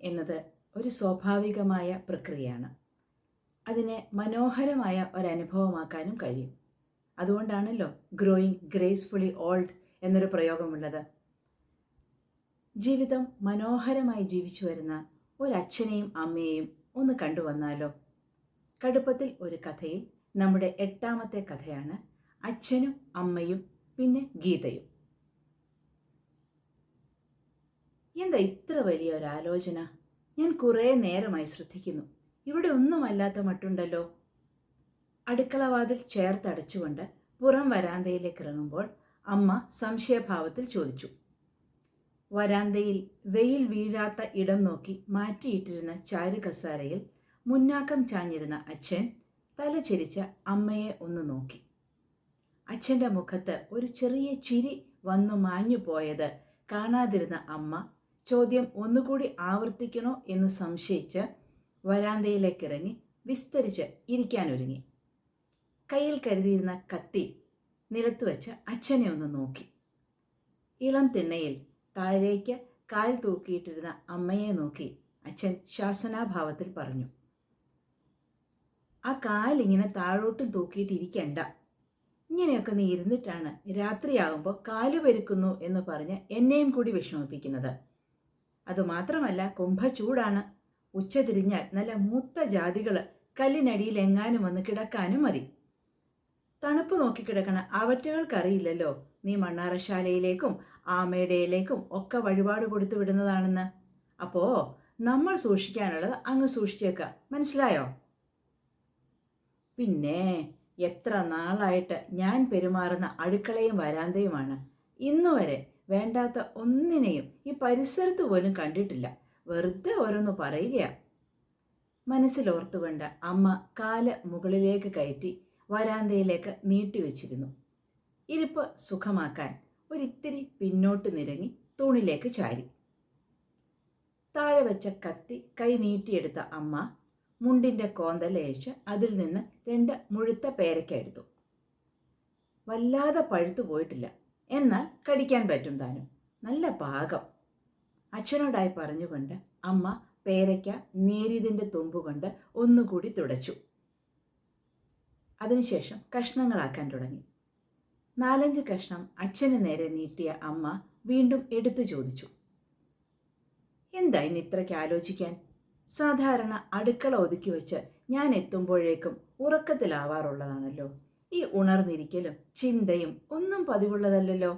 എന്നത് ഒരു സ്വാഭാവികമായ പ്രക്രിയയാണ്. അതിനെ മനോഹരമായ ഒരനുഭവമാക്കാനും കഴിയും. അതുകൊണ്ടാണല്ലോ ഗ്രോയിങ് ഗ്രേസ്ഫുള്ളി ഓൾഡ് എന്നൊരു പ്രയോഗമുള്ളത്. ജീവിതം മനോഹരമായി ജീവിച്ചു വരുന്ന ഒരച്ഛനെയും അമ്മയെയും ഒന്ന് കണ്ടുവന്നാലോ? കടുപ്പത്തിൽ ഒരു കഥയിൽ നമ്മുടെ 8ാമത്തെ കഥയാണ് അച്ഛനും അമ്മയും പിന്നെ ഗീതയും. എന്താ ഇത്ര വലിയ ഒരാലോചന? ഞാൻ കുറേ നേരമായി ശ്രദ്ധിക്കുന്നു. ഇവിടെ ഒന്നുമല്ലാത്ത മട്ടുണ്ടല്ലോ. അടുക്കളവാതിൽ ചേർത്തടച്ചുകൊണ്ട് പുറം വരാന്തയിലേക്ക് ഇറങ്ങുമ്പോൾ അമ്മ സംശയഭാവത്തിൽ ചോദിച്ചു. വരാന്തയിൽ വെയിൽ വീഴാത്ത ഇടം നോക്കി മാറ്റിയിട്ടിരുന്ന ചാരുകസാരയിൽ മുന്നാക്കം ചാഞ്ഞിരുന്ന അച്ഛൻ തലചെരിച്ച അമ്മയെ ഒന്ന് നോക്കി. അച്ഛൻ്റെ മുഖത്ത് ഒരു ചെറിയ ചിരി വന്നു മാഞ്ഞു പോയത് കാണാതിരുന്ന അമ്മ ചോദ്യം ഒന്നുകൂടി ആവർത്തിക്കണോ എന്ന് സംശയിച്ച് വരാന്തയിലേക്കിറങ്ങി വിസ്തരിച്ച് ഇരിക്കാനൊരുങ്ങി. കയ്യിൽ കരുതിയിരുന്ന കത്തി നിലത്ത് വെച്ച് അച്ഛനെ ഒന്ന് നോക്കി. ഇളം തിണ്ണയിൽ താഴേക്ക് കാൽ തൂക്കിയിട്ടിരുന്ന അമ്മയെ നോക്കി അച്ഛൻ ശാസനാഭാവത്തിൽ പറഞ്ഞു, ആ കാലിങ്ങനെ താഴോട്ടും തൂക്കിയിട്ടിരിക്കണ്ട. ഇങ്ങനെയൊക്കെ നീ ഇരുന്നിട്ടാണ് രാത്രിയാകുമ്പോൾ കാലു പെരുക്കുന്നു എന്ന് പറഞ്ഞ് എന്നെയും കൂടി വിഷമിപ്പിക്കുന്നത്. അതുമാത്രമല്ല, കുംഭച്ചൂടാണ്. ഉച്ച തിരിഞ്ഞാൽ നല്ല മൂത്ത ജാതികൾ കല്ലിനടിയിൽ എങ്ങാനും വന്ന് കിടക്കാനും മതി. തണുപ്പ് നോക്കിക്കിടക്കണ അവറ്റകൾക്കറിയില്ലല്ലോ നീ മണ്ണാറശാലയിലേക്കും ആമയുടെയിലേക്കും ഒക്കെ വഴിപാട് കൊടുത്തു വിടുന്നതാണെന്ന്. അപ്പോൾ നമ്മൾ സൂക്ഷിക്കാനുള്ളത് അങ്ങ് സൂക്ഷിച്ചേക്കാം, മനസ്സിലായോ? പിന്നെ എത്ര നാളായിട്ട് ഞാൻ പെരുമാറുന്ന അടുക്കളയും വരാന്തയുമാണ്. ഇന്നുവരെ വേണ്ടാത്ത ഒന്നിനെയും ഈ പരിസരത്ത് പോലും കണ്ടിട്ടില്ല. വെറുതെ ഓരോന്ന് പറയുകയാണ്. മനസ്സിലോർത്തുകൊണ്ട് അമ്മ കാല് മുകളിലേക്ക് കയറ്റി വരാന്തയിലേക്ക് നീട്ടിവെച്ചിരുന്നു. ഇരിപ്പ് സുഖമാക്കാൻ ഒരിത്തിരി പിന്നോട്ട് നിരങ്ങി തൂണിലേക്ക് ചാരി. താഴെ വെച്ച കത്തി കൈ നീട്ടിയെടുത്ത അമ്മ മുണ്ടിൻ്റെ കോന്തലയഴിച്ച് അതിൽ നിന്ന് 2 മുഴുത്ത പേരയ്ക്ക എടുത്തു. വല്ലാതെ പഴുത്തു പോയിട്ടില്ല, എന്നാൽ കടിക്കാൻ പറ്റും താനും. നല്ല പാകം. അച്ഛനോടായി പറഞ്ഞുകൊണ്ട് അമ്മ പേരയ്ക്ക നേരിയതിൻ്റെ തുമ്പുകൊണ്ട് ഒന്നുകൂടി തുടച്ചു. അതിനുശേഷം കഷ്ണങ്ങളാക്കാൻ തുടങ്ങി. 4-5 കഷ്ണം അച്ഛന് നേരെ നീട്ടിയ അമ്മ വീണ്ടും എടുത്തു ചോദിച്ചു, എന്താ ഇന്ന് ഇത്രയ്ക്ക് ആലോചിക്കാൻ? സാധാരണ അടുക്കള ഒതുക്കി വെച്ച് ഞാൻ എത്തുമ്പോഴേക്കും ഉറക്കത്തിലാവാറുള്ളതാണല്ലോ. ഈ ഉണർന്നിരിക്കലും ചിന്തയും ഒന്നും പതിവുള്ളതല്ലല്ലോ.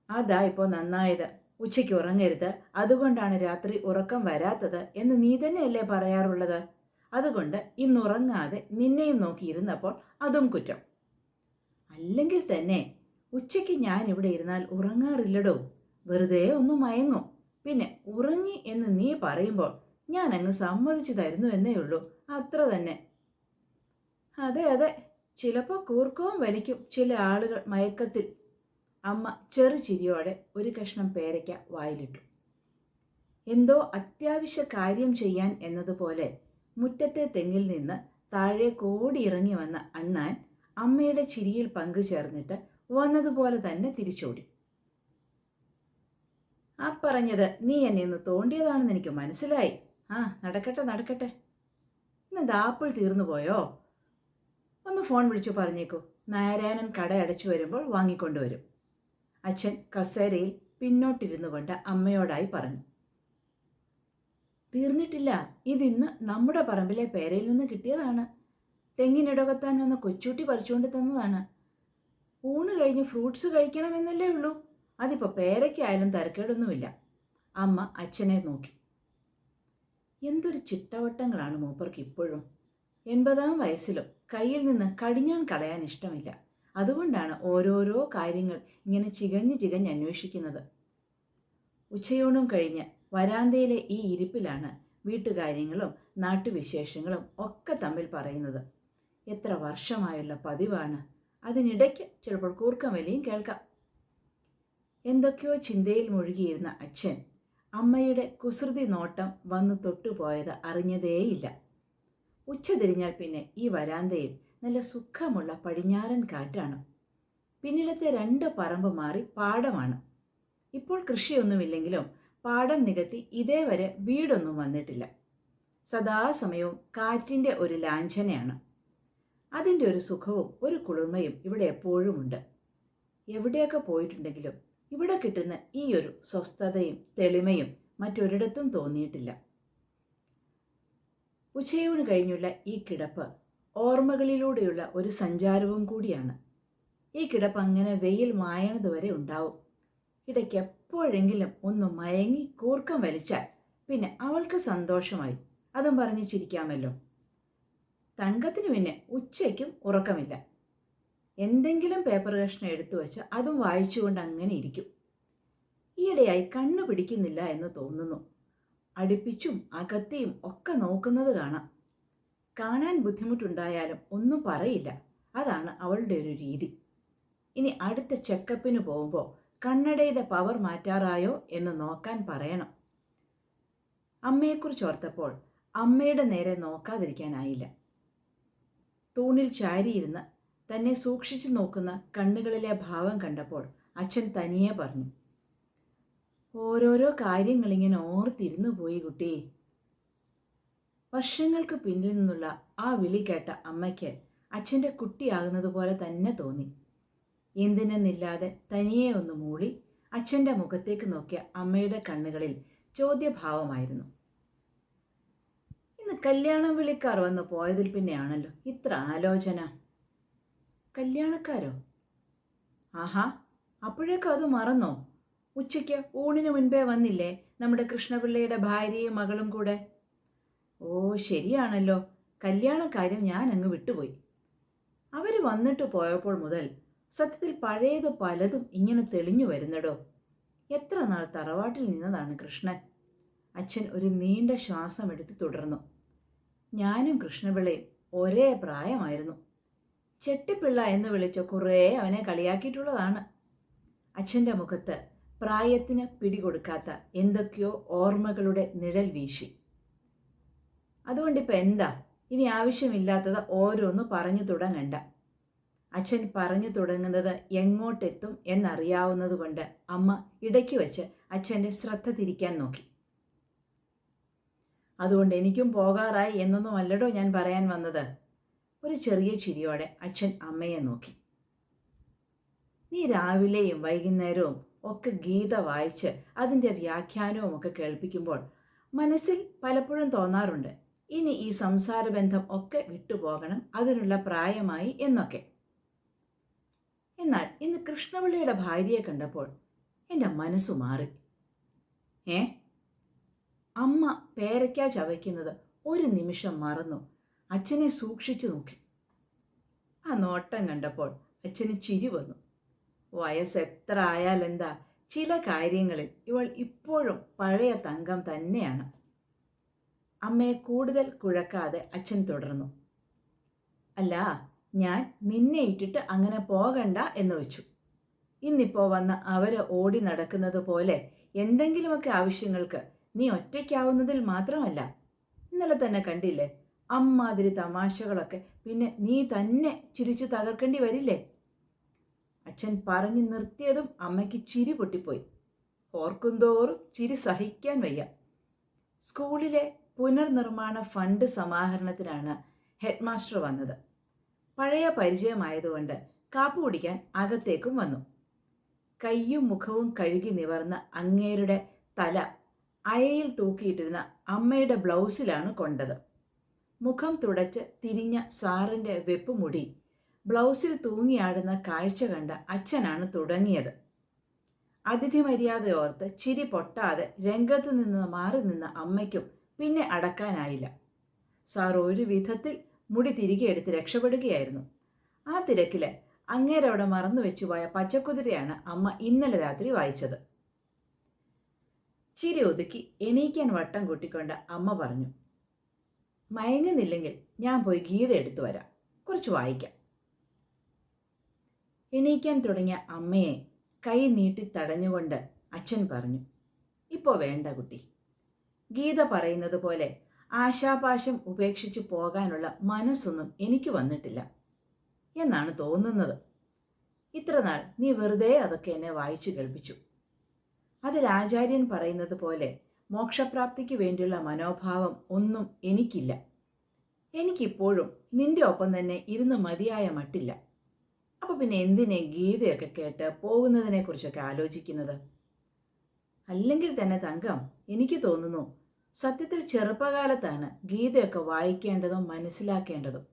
അതാ ഇപ്പോൾ നന്നായത്. ഉച്ചയ്ക്ക് ഉറങ്ങരുത്, അതുകൊണ്ടാണ് രാത്രി ഉറക്കം വരാത്തത് എന്ന് നീ തന്നെയല്ലേ പറയാറുള്ളത്. അതുകൊണ്ട് ഇന്നുറങ്ങാതെ നിന്നെയും നോക്കിയിരുന്നപ്പോൾ അതും കുറ്റം. അല്ലെങ്കിൽ തന്നെ ഉച്ചയ്ക്ക് ഞാൻ ഇവിടെ ഇരുന്നാൽ ഉറങ്ങാറില്ലടോ. വെറുതെ ഒന്ന് മയങ്ങും. പിന്നെ ഉറങ്ങി എന്ന് നീ പറയുമ്പോൾ ഞാൻ അങ്ങ് സമ്മതിച്ചു തരുന്നു എന്നേ ഉള്ളൂ, അത്ര തന്നെ. അതെ അതെ, ചിലപ്പോൾ കൂർക്കവും വലിക്കും ചില ആളുകൾ മയക്കത്തിൽ. അമ്മ ചെറുചിരിയോടെ ഒരു കഷ്ണം പേരയ്ക്ക വായിലിട്ടു. എന്തോ അത്യാവശ്യ കാര്യം ചെയ്യാൻ എന്നതുപോലെ മുറ്റത്തെ തെങ്ങിൽ നിന്ന് താഴെ കോടിയിറങ്ങി വന്ന അണ്ണാൻ അമ്മയുടെ ചിരിയിൽ പങ്കുചേർന്നിട്ട് വന്നതുപോലെ തന്നെ തിരിച്ചോടി. ആ പറഞ്ഞത് നീ എന്നെ ഒന്ന് തോണ്ടിയതാണെന്ന് എനിക്ക് മനസ്സിലായി. ആ നടക്കട്ടെ നടക്കട്ടെ. ഇന്നെന്താ ആപ്പിൾ തീർന്നു പോയോ? ഒന്ന് ഫോൺ വിളിച്ചു പറഞ്ഞേക്കൂ. നാരായണൻ കട അടച്ചു വരുമ്പോൾ വാങ്ങിക്കൊണ്ടുവരും. അച്ഛൻ കസേരയിൽ പിന്നോട്ടിരുന്നു കൊണ്ട് അമ്മയോടായി പറഞ്ഞു. തീർന്നിട്ടില്ല, ഇതിന്ന് നമ്മുടെ പറമ്പിലെ പേരയിൽ നിന്ന് കിട്ടിയതാണ്. തെങ്ങിനിടകത്താൻ വന്ന കൊച്ചൂട്ടി പറിച്ചുകൊണ്ട് തന്നതാണ്. ഊണ് കഴിഞ്ഞ് ഫ്രൂട്ട്സ് കഴിക്കണമെന്നല്ലേ ഉള്ളൂ. അതിപ്പോൾ പേരയ്ക്കായാലും തരക്കേടൊന്നുമില്ല. അമ്മ അച്ഛനെ നോക്കി. എന്തൊരു ചിട്ടവട്ടങ്ങളാണ് മൂപ്പർക്ക് ഇപ്പോഴും. 80-ാം വയസ്സിലും കയ്യിൽ നിന്ന് കടിഞ്ഞാൻ കളയാൻ ഇഷ്ടമില്ല. അതുകൊണ്ടാണ് ഓരോരോ കാര്യങ്ങൾ ഇങ്ങനെ ചികഞ്ഞ് അന്വേഷിക്കുന്നത്. ഉച്ചയൂണും കഴിഞ്ഞ് വരാന്തയിലെ ഈ ഇരിപ്പിലാണ് വീട്ടുകാര്യങ്ങളും നാട്ടുവിശേഷങ്ങളും ഒക്കെ തമ്മിൽ പറയുന്നത്. എത്ര വർഷമായുള്ള പതിവാണ്. അതിനിടയ്ക്ക് ചിലപ്പോൾ കൂർക്കം വലിയും കേൾക്കാം. എന്തൊക്കെയോ ചിന്തയിൽ മുഴുകിയിരുന്ന അച്ഛൻ അമ്മയുടെ കുസൃതി നോട്ടം വന്നു തൊട്ടുപോയത് അറിഞ്ഞതേയില്ല. ഉച്ച തിരിഞ്ഞാൽ പിന്നെ ഈ വരാന്തയിൽ നല്ല സുഖമുള്ള പടിഞ്ഞാറൻ കാറ്റാണ്. പിന്നിലത്തെ 2 പറമ്പ് മാറി പാടമാണ്. ഇപ്പോൾ കൃഷിയൊന്നുമില്ലെങ്കിലും പാടം നികത്തി ഇതേവരെ വീടൊന്നും വന്നിട്ടില്ല. സദാസമയവും കാറ്റിൻ്റെ ഒരു ലാഞ്ചനയാണ്. അതിൻ്റെ ഒരു സുഖവും ഒരു കുളിർമയും ഇവിടെ എപ്പോഴുമുണ്ട്. എവിടെയൊക്കെ പോയിട്ടുണ്ടെങ്കിലും ഇവിടെ കിട്ടുന്ന ഈ ഒരു സ്വസ്ഥതയും തെളിമയും മറ്റൊരിടത്തും തോന്നിയിട്ടില്ല. ഉച്ചയൂണ് കഴിഞ്ഞുള്ള ഈ കിടപ്പ് ഓർമ്മകളിലൂടെയുള്ള ഒരു സഞ്ചാരവും കൂടിയാണ്. ഈ കിടപ്പ് അങ്ങനെ വെയിൽ മായണതുവരെ ഉണ്ടാവും. ഇടയ്ക്ക് എപ്പോഴെങ്കിലും ഒന്ന് മയങ്ങി കൂർക്കം വലിച്ചാൽ പിന്നെ അവൾക്ക് സന്തോഷമായി. അതും പറഞ്ഞ് ചിരിക്കാമല്ലോ. തങ്കത്തിന് പിന്നെ ഉച്ചയ്ക്കും ഉറക്കമില്ല. എന്തെങ്കിലും പേപ്പർ കഷ്ണം എടുത്തു വെച്ച് അതും വായിച്ചുകൊണ്ട് അങ്ങനെ ഇരിക്കും. ഈയിടെയായി കണ്ണു പിടിക്കുന്നില്ല എന്ന് തോന്നുന്നു. അടുപ്പിച്ചും അകത്തിയും ഒക്കെ നോക്കുന്നത് കാണാം. കാണാൻ ബുദ്ധിമുട്ടുണ്ടായാലും ഒന്നും പറയില്ല. അതാണ് അവളുടെ ഒരു രീതി. ഇനി അടുത്ത ചെക്കപ്പിന് പോകുമ്പോൾ കണ്ണടയുടെ പവർ മാറ്റാറായോ എന്ന് നോക്കാൻ പറയണം. അമ്മയെക്കുറിച്ച് ഓർത്തപ്പോൾ അമ്മയുടെ നേരെ നോക്കാതിരിക്കാനായില്ല. തൂണിൽ ചാരിയിരുന്ന് തന്നെ സൂക്ഷിച്ചു നോക്കുന്ന കണ്ണുകളിലെ ഭാവം കണ്ടപ്പോൾ അച്ഛൻ തനിയെ പറഞ്ഞു, ഓരോരോ കാര്യങ്ങളിങ്ങനെ ഓർത്തിരുന്നു പോയി കുട്ടി. വർഷങ്ങൾക്ക് പിന്നിൽ നിന്നുള്ള ആ വിളി കേട്ട അമ്മയ്ക്ക് അച്ഛൻ്റെ കുട്ടിയാകുന്നത് പോലെ തന്നെ തോന്നി. എന്തിനെന്നില്ലാതെ തനിയെ ഒന്ന് മൂളി അച്ഛൻ്റെ മുഖത്തേക്ക് നോക്കിയ അമ്മയുടെ കണ്ണുകളിൽ ചോദ്യഭാവമായിരുന്നു. ഇന്ന് കല്യാണം വിളിക്കാർ വന്ന് പോയതിൽ പിന്നെയാണല്ലോ ഇത്ര ആലോചന. കല്യാണക്കാരോ? ആഹാ, അപ്പോഴേക്കും അത് മറന്നോ? ഉച്ചയ്ക്ക് ഊണിന് മുൻപേ വന്നില്ലേ നമ്മുടെ കൃഷ്ണപിള്ളയുടെ ഭാര്യയും മകളും കൂടെ? ഓ ശരിയാണല്ലോ, കല്യാണക്കാര്യം ഞാൻ അങ്ങ് വിട്ടുപോയി. അവർ വന്നിട്ട് പോയപ്പോൾ മുതൽ സത്യത്തിൽ പഴയത് പലതും ഇങ്ങനെ തെളിഞ്ഞു വരുന്നടോ. എത്ര നാൾ തറവാട്ടിൽ നിന്നതാണ് കൃഷ്ണൻ. അച്ഛൻ ഒരു നീണ്ട ശ്വാസം എടുത്ത് തുടർന്നു. ഞാനും കൃഷ്ണപിള്ളയും ഒരേ പ്രായമായിരുന്നു. ചെട്ടിപ്പിള്ള എന്ന് വിളിച്ച കുറേ അവനെ കളിയാക്കിയിട്ടുള്ളതാണ്. അച്ഛൻ്റെ മുഖത്ത് പ്രായത്തിന് പിടികൊടുക്കാത്ത എന്തൊക്കെയോ ഓർമ്മകളുടെ നിഴൽ വീശി. അതുകൊണ്ടിപ്പോൾ എന്താ ഇനി ആവശ്യമില്ലാത്തത് ഓരോന്ന് പറഞ്ഞു തുടങ്ങണ്ട. അച്ഛൻ പറഞ്ഞു തുടങ്ങുന്നത് എങ്ങോട്ടെത്തും എന്നറിയാവുന്നത് കൊണ്ട് അമ്മ ഇടയ്ക്ക് വെച്ച് അച്ഛൻ്റെ ശ്രദ്ധ തിരിക്കാൻ നോക്കി. അതുകൊണ്ട് എനിക്കും പോകാറായി എന്നൊന്നും അല്ലടോ ഞാൻ പറയാൻ വന്നത്. ഒരു ചെറിയ ചിരിയോടെ അച്ഛൻ അമ്മയെ നോക്കി. നീ രാവിലെയും വൈകുന്നേരവും ഒക്കെ ഗീത വായിച്ച് അതിൻ്റെ വ്യാഖ്യാനവും ഒക്കെ കേൾപ്പിക്കുമ്പോൾ മനസ്സിൽ പലപ്പോഴും തോന്നാറുണ്ട്, ഇനി ഈ സംസാര ബന്ധം ഒക്കെ വിട്ടുപോകണം, അതിനുള്ള പ്രായമായി എന്നൊക്കെ. എന്നാൽ ഇന്ന് കൃഷ്ണപിള്ളയുടെ ഭാര്യയെ കണ്ടപ്പോൾ എൻ്റെ മനസ്സു മാറി. അമ്മ പേരയ്ക്ക ചവയ്ക്കുന്നത് ഒരു നിമിഷം മറന്നു അച്ഛനെ സൂക്ഷിച്ചു നോക്കി. ആ നോട്ടം കണ്ടപ്പോൾ അച്ഛന് ചിരി വന്നു. വയസ്സ് എത്ര ആയാലെന്താ, ചില കാര്യങ്ങളിൽ ഇവൾ ഇപ്പോഴും പഴയ തങ്കം തന്നെയാണ്. അമ്മയെ കൂടുതൽ കുഴക്കാതെ അച്ഛൻ തുടർന്നു. അല്ല, ഞാൻ നിന്നെ ഇട്ടിട്ട് അങ്ങനെ പോകണ്ട എന്ന് വെച്ചു. ഇന്നിപ്പോൾ വന്ന് അവര് ഓടി നടക്കുന്നത് പോലെ എന്തെങ്കിലുമൊക്കെ ആവശ്യങ്ങൾക്ക് നീ ഒറ്റയ്ക്കാവുന്നതിൽ മാത്രമല്ല, ഇന്നലെ തന്നെ കണ്ടില്ലേ അമ്മാതിരി തമാശകളൊക്കെ, പിന്നെ നീ തന്നെ ചിരിച്ചു തകർക്കേണ്ടി വരില്ലേ? അച്ഛൻ പറഞ്ഞു നിർത്തിയതും അമ്മയ്ക്ക് ചിരി പൊട്ടിപ്പോയി. ഓർക്കുന്തോറും ചിരി സഹിക്കാൻ വയ്യ. സ്കൂളിലെ പുനർനിർമ്മാണ ഫണ്ട് സമാഹരണത്തിനാണ് ഹെഡ് മാസ്റ്റർ വന്നത്. പഴയ പരിചയമായതുകൊണ്ട് കാപ്പു കുടിക്കാൻ അകത്തേക്കും വന്നു. കയ്യും മുഖവും കഴുകി നിവർന്ന അങ്ങേരുടെ തല അയയിൽ തൂക്കിയിട്ടിരുന്ന അമ്മയുടെ ബ്ലൗസിലാണ് കൊണ്ടത്. മുഖം തുടച്ച് തിരിഞ്ഞ സാറിൻ്റെ വെപ്പുമുടി ബ്ലൗസിൽ തൂങ്ങിയാടുന്ന കാഴ്ച കണ്ട അച്ഛനാണ് തുടങ്ങിയത്. അതിഥി മര്യാദയോർത്ത് ചിരി പൊട്ടാതെ രംഗത്ത് നിന്ന് മാറി നിന്ന അമ്മയ്ക്കും പിന്നെ അടക്കാനായില്ല. സാർ ഒരു വിധത്തിൽ മുടി തിരികെ എടുത്ത് രക്ഷപ്പെടുകയായിരുന്നു. ആ തിരക്കിൽ അങ്ങേരവിടെ മറന്നു വെച്ചുപോയ പച്ചക്കുതിരയാണ് അമ്മ ഇന്നലെ രാത്രി വായിച്ചത്. ചിരി ഒതുക്കി എണീക്കാൻ വട്ടം കൂട്ടിക്കൊണ്ട് അമ്മ പറഞ്ഞു, മയങ്ങുന്നില്ലെങ്കിൽ ഞാൻ പോയി ഗീത എടുത്തു വരാം, കുറച്ച് വായിക്കാം. എണീക്കാൻ തുടങ്ങിയ അമ്മയെ കൈ നീട്ടി തടഞ്ഞുകൊണ്ട് അച്ഛൻ പറഞ്ഞു, ഇപ്പോൾ വേണ്ട കുട്ടി. ഗീത പറയുന്നത് പോലെ ആശാപാശം ഉപേക്ഷിച്ചു പോകാനുള്ള മനസ്സൊന്നും എനിക്ക് വന്നിട്ടില്ല എന്നാണ് തോന്നുന്നത്. ഇത്രനാൾ നീ വെറുതെ അതൊക്കെ എന്നെ വായിച്ചു കേൾപ്പിച്ചു. അതിൽ ആചാര്യൻ പറയുന്നത് പോലെ മോക്ഷപ്രാപ്തിക്ക് വേണ്ടിയുള്ള മനോഭാവം ഒന്നും എനിക്കില്ല. എനിക്കിപ്പോഴും നിന്റെ ഒപ്പം തന്നെ ഇരുന്ന് മതിയായ മട്ടില്ല. അപ്പോൾ പിന്നെ എന്തിനെ ഗീതയൊക്കെ കേട്ട് പോകുന്നതിനെക്കുറിച്ചൊക്കെ ആലോചിക്കുന്നത്? അല്ലെങ്കിൽ തന്നെ തങ്കം, എനിക്ക് തോന്നുന്നു സത്യത്തിൽ ചെറുപ്പകാലത്താണ് ഗീതയൊക്കെ വായിക്കേണ്ടതും മനസ്സിലാക്കേണ്ടതും.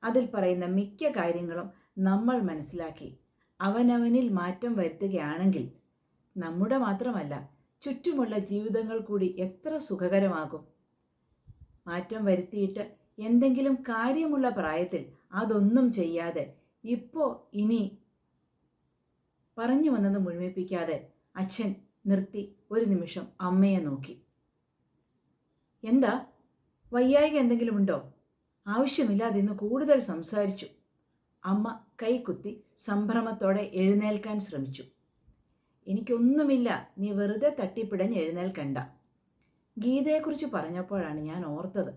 അതിൽ പറയുന്ന മിക്ക കാര്യങ്ങളും നമ്മൾ മനസ്സിലാക്കി അവനവനിൽ മാറ്റം വരുത്തുകയാണെങ്കിൽ നമ്മുടെ മാത്രമല്ല ചുറ്റുമുള്ള ജീവിതങ്ങൾ കൂടി എത്ര സുഖകരമാകും. മാറ്റം വരുത്തിയിട്ട് എന്തെങ്കിലും കാര്യമുള്ള പ്രായത്തിൽ അതൊന്നും ചെയ്യാതെ ഇനി പറഞ്ഞു വന്നത് മുഴുമിപ്പിക്കാതെ അച്ഛൻ നിർത്തി ഒരു നിമിഷം അമ്മയെ നോക്കി. എന്താ, വയ്യായിക എന്തെങ്കിലും ഉണ്ടോ? ആവശ്യമില്ലാതെ ഇന്ന് കൂടുതൽ സംസാരിച്ചു. അമ്മ കൈകുത്തി സംഭ്രമത്തോടെ എഴുന്നേൽക്കാൻ ശ്രമിച്ചു. എനിക്കൊന്നുമില്ല, നീ വെറുതെ തട്ടിപ്പിടഞ്ഞ് എഴുന്നേൽക്കണ്ട. ഗീതയെക്കുറിച്ച് പറഞ്ഞപ്പോഴാണ് ഞാൻ ഓർത്തത്.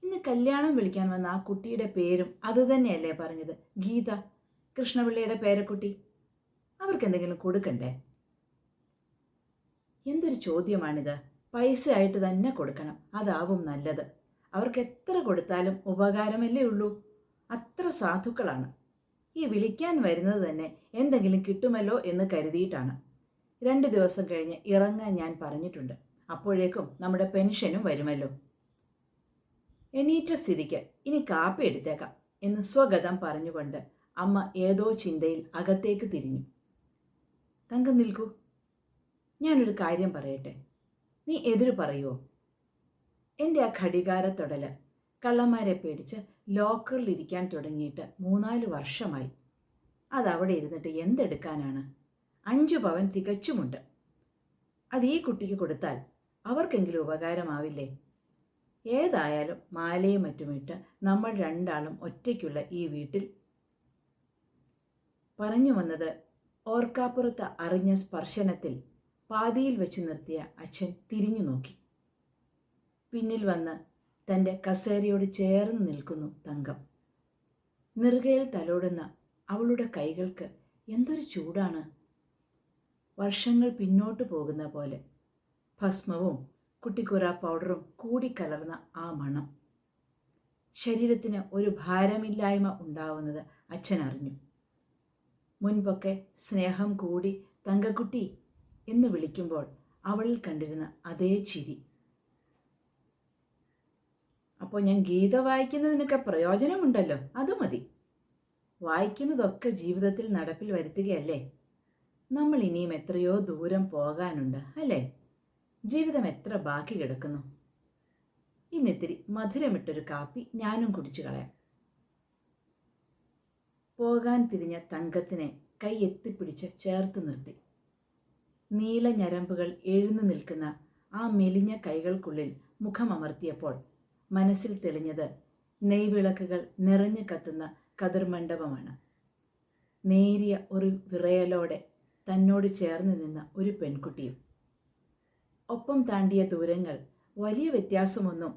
ഇന്ന് കല്യാണം വിളിക്കാൻ വന്ന ആ കുട്ടിയുടെ പേരും അതുതന്നെയല്ലേ പറഞ്ഞത്? ഗീത, കൃഷ്ണപിള്ളയുടെ പേരക്കുട്ടി. അവർക്ക് എന്തെങ്കിലും കൊടുക്കണ്ടേ? എന്തൊരു ചോദ്യമാണിത്. പൈസ ആയിട്ട് തന്നെ കൊടുക്കണം, അതാവും നല്ലത്. അവർക്ക് എത്ര കൊടുത്താലും ഉപകാരമല്ലേ ഉള്ളൂ. അത്ര സാധുക്കളാണ്. ഈ വിളിക്കാൻ വരുന്നത് തന്നെ എന്തെങ്കിലും കിട്ടുമല്ലോ എന്ന് കരുതിയിട്ടാണ്. 2 ദിവസം കഴിഞ്ഞ് ഇറങ്ങാൻ ഞാൻ പറഞ്ഞിട്ടുണ്ട്. അപ്പോഴേക്കും നമ്മുടെ പെൻഷനും വരുമല്ലോ. എണീറ്റ സ്ഥിതിക്ക് ഇനി കാപ്പി എടുത്തേക്കാം എന്ന് സ്വഗതം പറഞ്ഞുകൊണ്ട് അമ്മ ഏതോ ചിന്തയിൽ അകത്തേക്ക് തിരിഞ്ഞു. തങ്കം, നിൽക്കൂ, ഞാനൊരു കാര്യം പറയട്ടെ. നീ എതിര് പറയുമോ? എൻ്റെ ആ ഘടികാരത്തൊടല് കള്ളന്മാരെ പേടിച്ച് ലോക്കറിലിരിക്കാൻ തുടങ്ങിയിട്ട് 3-4 വർഷമായി. അതവിടെ ഇരുന്നിട്ട് എന്തെടുക്കാനാണ്? 5 പവൻ തികച്ചുമുണ്ട്. അത് ഈ കുട്ടിക്ക് കൊടുത്താൽ അവർക്കെങ്കിലും ഉപകാരമാവില്ലേ? ഏതായാലും മാലയും മറ്റുമിട്ട് നമ്മൾ രണ്ടാളും ഒറ്റയ്ക്കുള്ള ഈ വീട്ടിൽ. പറഞ്ഞു വന്നത് ഓർക്കാപ്പുറത്ത് അറിഞ്ഞ സ്പർശനത്തിൽ പാതിയിൽ വെച്ച് നിർത്തിയ അച്ഛൻ തിരിഞ്ഞു നോക്കി. പിന്നിൽ വന്ന് തൻ്റെ കസേരയോട് ചേർന്ന് നിൽക്കുന്നു തങ്കം. നെറുകയിൽ തലോടുന്ന അവളുടെ കൈകൾക്ക് എന്തൊരു ചൂടാണ്. വർഷങ്ങൾ പിന്നോട്ട് പോകുന്ന പോലെ ഭസ്മവും കുട്ടിക്കുറ പൗഡറും കൂടിക്കലർന്ന ആ മണം. ശരീരത്തിന് ഒരു ഭാരമില്ലായ്മ ഉണ്ടാവുന്നത് അച്ഛൻ അറിഞ്ഞു. മുൻപൊക്കെ സ്നേഹം കൂടി തങ്കക്കുട്ടി എന്ന് വിളിക്കുമ്പോൾ അവളിൽ കണ്ടിരുന്ന അതേ ചിരി. അപ്പോൾ ഞാൻ ഗീത വായിക്കുന്നതിനൊക്കെ പ്രയോജനമുണ്ടല്ലോ, അത് മതി. വായിക്കുന്നതൊക്കെ ജീവിതത്തിൽ നടപ്പിൽ വരുത്തുകയല്ലേ. നമ്മൾ ഇനിയും എത്രയോ ദൂരം പോകാനുണ്ട് അല്ലേ? ജീവിതം എത്ര ബാക്കി കിടക്കുന്നു. ഇന്നിത്തിരി മധുരമിട്ടൊരു കാപ്പി ഞാനും കുടിച്ചു കളയാം. പോകാൻ തിരിഞ്ഞ തങ്കത്തിനെ കൈ എത്തിപ്പിടിച്ച് ചേർത്ത് നിർത്തി. നീല ഞരമ്പുകൾ എഴുന്നു നിൽക്കുന്ന ആ മെലിഞ്ഞ കൈകൾക്കുള്ളിൽ മുഖമമർത്തിയപ്പോൾ മനസ്സിൽ തെളിഞ്ഞത് നെയ്വിളക്കുകൾ നിറഞ്ഞു കത്തുന്ന കതിർമണ്ഡപമാണ്. നേരിയ ഒരു വിറയലോടെ തന്നോട് ചേർന്ന് നിന്ന ഒരു പെൺകുട്ടിയും. ഒപ്പം താണ്ടിയ ദൂരങ്ങൾ വലിയ വ്യത്യാസമൊന്നും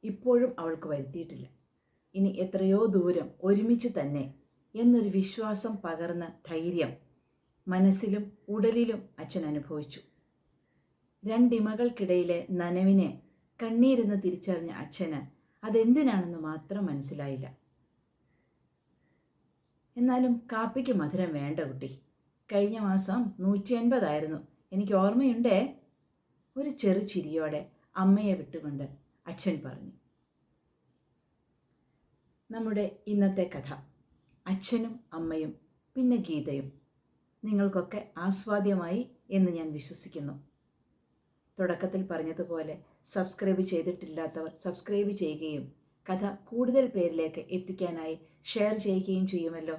ഇപ്പോഴും അവൾക്ക് വരുത്തിയിട്ടില്ല. ഇനി എത്രയോ ദൂരം ഒരുമിച്ച് തന്നെ എന്നൊരു വിശ്വാസം പകർന്ന ധൈര്യം മനസ്സിലും ഉടലിലും അച്ഛൻ അനുഭവിച്ചു. രണ്ടിമകൾക്കിടയിലെ നനവിനെ കണ്ണീരെന്ന് തിരിച്ചറിഞ്ഞ അച്ഛന് അതെന്തിനാണെന്ന് മാത്രം മനസ്സിലായില്ല. എന്നാലും കാപ്പിക്ക് മധുരം വേണ്ട കുട്ടി. കഴിഞ്ഞ മാസം 150 ആയിരുന്നു, എനിക്ക് ഓർമ്മയുണ്ടേ. ഒരു ചെറു ചിരിയോടെ അമ്മയെ വിട്ടുകൊണ്ട് അച്ഛൻ പറഞ്ഞു. നമ്മുടെ ഇന്നത്തെ കഥ അച്ഛനും അമ്മയും പിന്നെ ഗീതയും നിങ്ങൾക്കൊക്കെ ആസ്വാദ്യമായി എന്ന് ഞാൻ വിശ്വസിക്കുന്നു. തുടക്കത്തിൽ പറഞ്ഞതുപോലെ സബ്സ്ക്രൈബ് ചെയ്തിട്ടില്ലാത്തവർ സബ്സ്ക്രൈബ് ചെയ്യുകയും കഥ കൂടുതൽ പേരിലേക്ക് എത്തിക്കാനായി ഷെയർ ചെയ്യുകയും ചെയ്യുമല്ലോ.